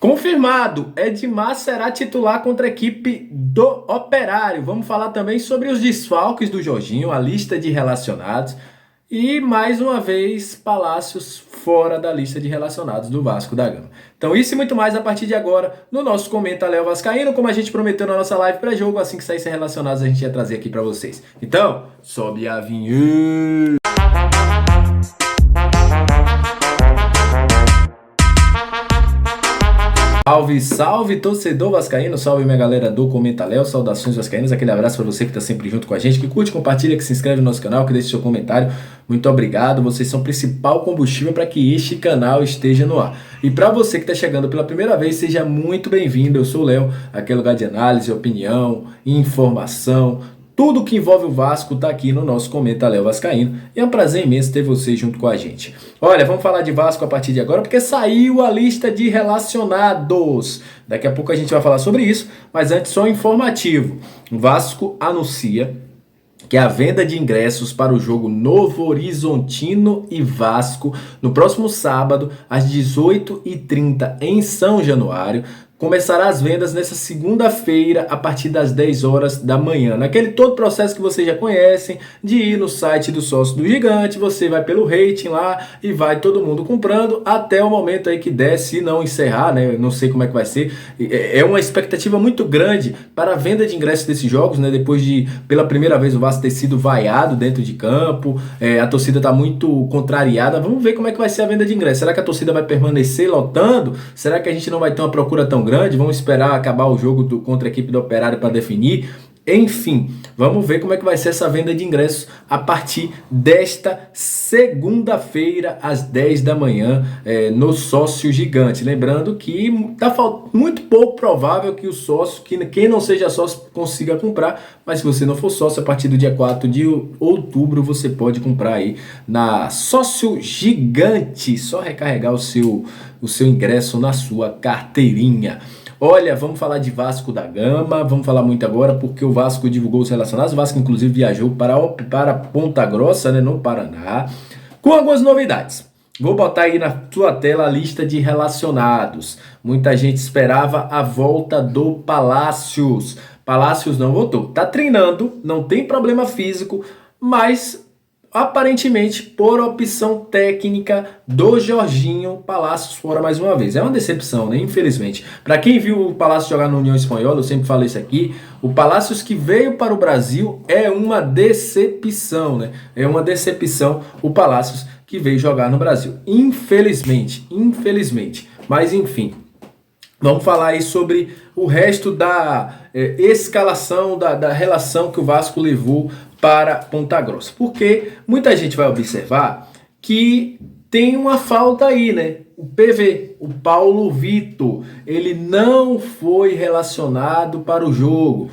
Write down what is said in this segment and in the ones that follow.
Confirmado, Edmar será titular contra a equipe do Operário. Vamos falar também sobre os desfalques do Jorginho, a lista de relacionados e, mais uma vez, Palácios fora da lista de relacionados do Vasco da Gama. Então isso e muito mais a partir de agora no nosso Comenta Léo Vascaíno, como a gente prometeu na nossa live pré-jogo, assim que saíssem relacionados a gente ia trazer aqui para vocês. Então, sobe a vinheta! Salve, salve, torcedor vascaíno, salve minha galera do Comenta Léo, saudações vascaínas, aquele abraço para você que tá sempre junto com a gente, que curte, compartilha, que se inscreve no nosso canal, que deixa seu comentário, muito obrigado, vocês são o principal combustível para que este canal esteja no ar. E para você que tá chegando pela primeira vez, seja muito bem-vindo, eu sou o Léo, aquele lugar de análise, opinião, informação, tudo que envolve o Vasco tá aqui no nosso Comenta Léo Vascaíno. E é um prazer imenso ter você junto com a gente. Olha, vamos falar de Vasco a partir de agora, porque saiu a lista de relacionados. Daqui a pouco a gente vai falar sobre isso, mas antes só um informativo. O Vasco anuncia que a venda de ingressos para o jogo Novo Horizontino e Vasco, no próximo sábado, às 18h30, em São Januário, começará as vendas nessa segunda-feira, a partir das 10 horas da manhã. Naquele todo processo que vocês já conhecem, de ir no site do sócio do Gigante, você vai pelo rating lá e vai todo mundo comprando até o momento aí que der, se não encerrar, né? Não sei como é que vai ser. É uma expectativa muito grande para a venda de ingressos desses jogos, né? Depois de, pela primeira vez, o Vasco ter sido vaiado dentro de campo, a torcida está muito contrariada. Vamos ver como é que vai ser a venda de ingressos. Será que a torcida vai permanecer lotando? Será que a gente não vai ter uma procura tão grande? Vamos esperar acabar o jogo contra a equipe do Operário para definir. Enfim, vamos ver como é que vai ser essa venda de ingressos a partir desta segunda-feira, às 10 da manhã, no Sócio Gigante. Lembrando que está muito pouco provável que o sócio, que quem não seja sócio, consiga comprar, mas se você não for sócio, a partir do dia 4 de outubro, você pode comprar aí na Sócio Gigante. Só recarregar o seu ingresso na sua carteirinha. Olha, vamos falar de Vasco da Gama, vamos falar muito agora porque o Vasco divulgou os relacionados. O Vasco inclusive viajou para Ponta Grossa, né, no Paraná, com algumas novidades. Vou botar aí na tua tela a lista de relacionados. Muita gente esperava a volta do Palácios. Palácios não voltou. Tá treinando, não tem problema físico, mas aparentemente, por opção técnica do Jorginho, Palácios fora mais uma vez. É uma decepção, né? Infelizmente. Para quem viu o Palácios jogar no União Espanhola, eu sempre falo isso aqui, o Palácios que veio para o Brasil é uma decepção, né? É uma decepção o Palácios que veio jogar no Brasil. Infelizmente. Mas enfim. Vamos falar aí sobre o resto da escalação, da relação que o Vasco levou para Ponta Grossa. Porque muita gente vai observar que tem uma falta aí, né? O PV, o Paulo Vitor, ele não foi relacionado para o jogo.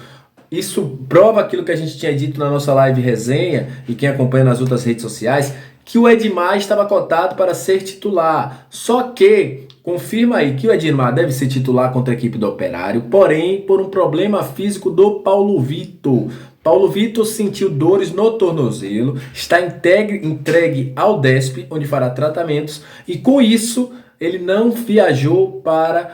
Isso prova aquilo que a gente tinha dito na nossa live resenha, e quem acompanha nas outras redes sociais, que o Edmar estava cotado para ser titular. Só que confirma aí que o Edmar deve ser titular contra a equipe do Operário, porém por um problema físico do Paulo Vitor. Paulo Vitor sentiu dores no tornozelo, está entregue ao DESP, onde fará tratamentos, e com isso ele não viajou para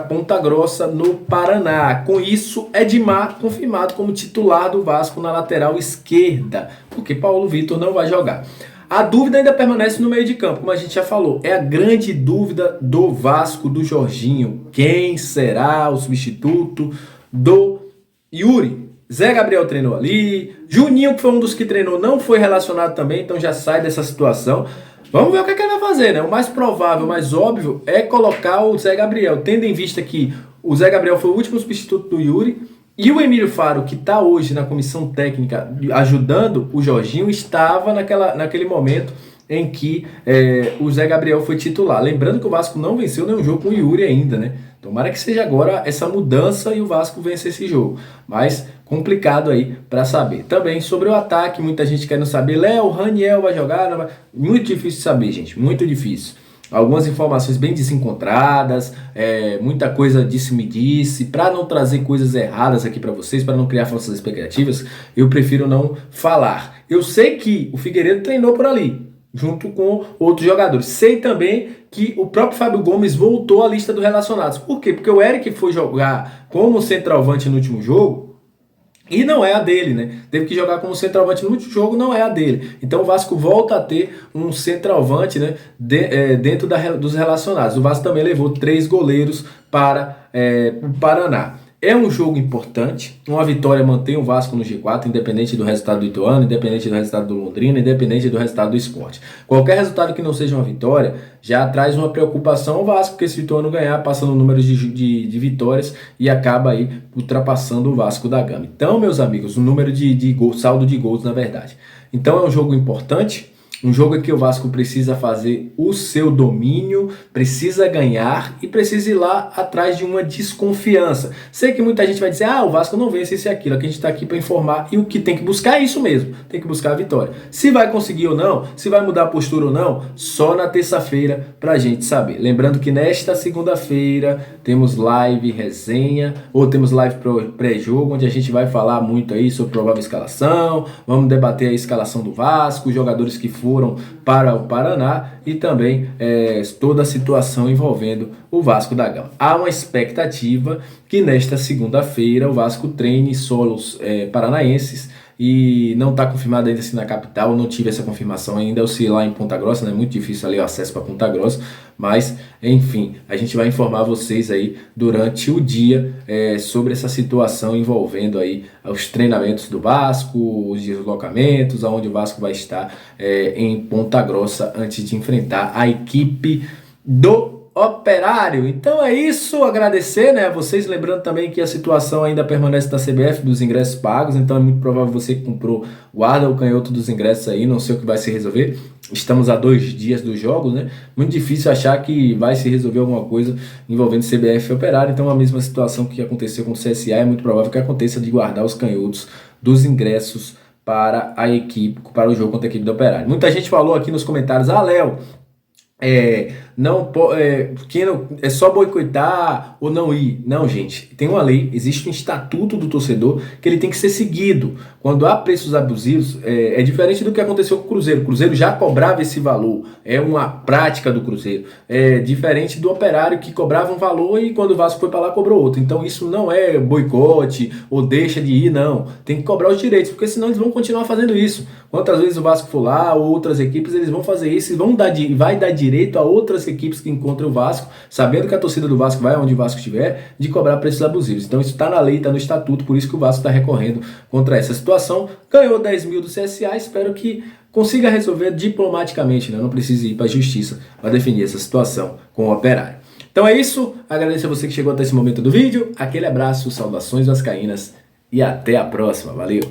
Ponta Grossa, no Paraná. Com isso, Edmar confirmado como titular do Vasco na lateral esquerda, porque Paulo Vitor não vai jogar. A dúvida ainda permanece no meio de campo, como a gente já falou. É a grande dúvida do Vasco, do Jorginho. Quem será o substituto do Yuri? Zé Gabriel treinou ali. Juninho, que foi um dos que treinou, não foi relacionado também, então já sai dessa situação. Vamos ver o que ele vai fazer, né? O mais provável, o mais óbvio é colocar o Zé Gabriel, tendo em vista que o Zé Gabriel foi o último substituto do Yuri. E o Emílio Faro, que está hoje na comissão técnica ajudando o Jorginho, estava naquele momento em que o Zé Gabriel foi titular. Lembrando que o Vasco não venceu nenhum jogo com o Yuri ainda, né? Tomara que seja agora essa mudança e o Vasco vença esse jogo. Mas complicado aí para saber. Também sobre o ataque, muita gente querendo saber, Léo, o Raniel vai jogar? Não vai? Muito difícil de saber, gente, muito difícil. Algumas informações bem desencontradas, muita coisa disse-me-disse. Para não trazer coisas erradas aqui para vocês, para não criar falsas expectativas, eu prefiro não falar. Eu sei que o Figueiredo treinou por ali, junto com outros jogadores. Sei também que o próprio Fábio Gomes voltou à lista dos relacionados. Por quê? Porque o Eric foi jogar como centroavante no último jogo e não é a dele, né? Teve que jogar como centroavante no último jogo, não é a dele. Então o Vasco volta a ter um centroavante, né, dentro dos relacionados. O Vasco também levou 3 goleiros para o Paraná. É um jogo importante, uma vitória mantém o Vasco no G4, independente do resultado do Ituano, independente do resultado do Londrina, independente do resultado do Sport. Qualquer resultado que não seja uma vitória, já traz uma preocupação ao Vasco, porque se o Ituano ganhar, passa no número de vitórias e acaba aí ultrapassando o Vasco da Gama. Então, meus amigos, o número de gols, saldo de gols, na verdade. Então é um jogo importante. Um jogo em que o Vasco precisa fazer o seu domínio, precisa ganhar e precisa ir lá atrás de uma desconfiança. Sei que muita gente vai dizer, o Vasco não vence isso e aquilo, aqui a gente está aqui para informar, e o que tem que buscar é isso mesmo, tem que buscar a vitória. Se vai conseguir ou não, se vai mudar a postura ou não, só na terça-feira para a gente saber. Lembrando que nesta segunda-feira temos live resenha, ou temos live pré-jogo, onde a gente vai falar muito aí sobre provável escalação, vamos debater a escalação do Vasco, os jogadores que foram para o Paraná e também toda a situação envolvendo o Vasco da Gama. Há uma expectativa que nesta segunda-feira o Vasco treine solos paranaenses e não está confirmado ainda se na capital, não tive essa confirmação ainda, eu sei lá em Ponta Grossa, né? Muito difícil ali o acesso para Ponta Grossa, mas enfim, a gente vai informar vocês aí durante o dia sobre essa situação envolvendo aí os treinamentos do Vasco, os deslocamentos, aonde o Vasco vai estar em Ponta Grossa antes de enfrentar a equipe do Operário. Então é isso, agradecer, né, a vocês, lembrando também que a situação ainda permanece da CBF dos ingressos pagos, então é muito provável você que comprou, guarda o canhoto dos ingressos aí, não sei o que vai se resolver. Estamos a 2 dias dos jogos, né? Muito difícil achar que vai se resolver alguma coisa envolvendo CBF e Operário, então a mesma situação que aconteceu com o CSA é muito provável que aconteça de guardar os canhotos dos ingressos para a equipe, para o jogo contra a equipe do Operário. Muita gente falou aqui nos comentários, Léo, que não, é só boicotar ou não ir. Não, gente, tem uma lei, existe um estatuto do torcedor que ele tem que ser seguido. Quando há preços abusivos, é diferente do que aconteceu com o Cruzeiro. O Cruzeiro já cobrava esse valor, é uma prática do Cruzeiro. É diferente do Operário que cobrava um valor e quando o Vasco foi para lá cobrou outro. Então isso não é boicote ou deixa de ir, não. Tem que cobrar os direitos, porque senão eles vão continuar fazendo isso. Quantas vezes o Vasco for lá ou outras equipes, eles vão fazer isso e vai dar direito a outras equipes que encontram o Vasco, sabendo que a torcida do Vasco vai onde o Vasco estiver, de cobrar preços abusivos. Então isso está na lei, está no estatuto, por isso que o Vasco está recorrendo contra essa situação. Ganhou 10 mil do CSA, espero que consiga resolver diplomaticamente, né? Não precise ir para a justiça para definir essa situação com o Operário. Então é isso, agradeço a você que chegou até esse momento do vídeo, aquele abraço, saudações vascaínas e até a próxima, valeu!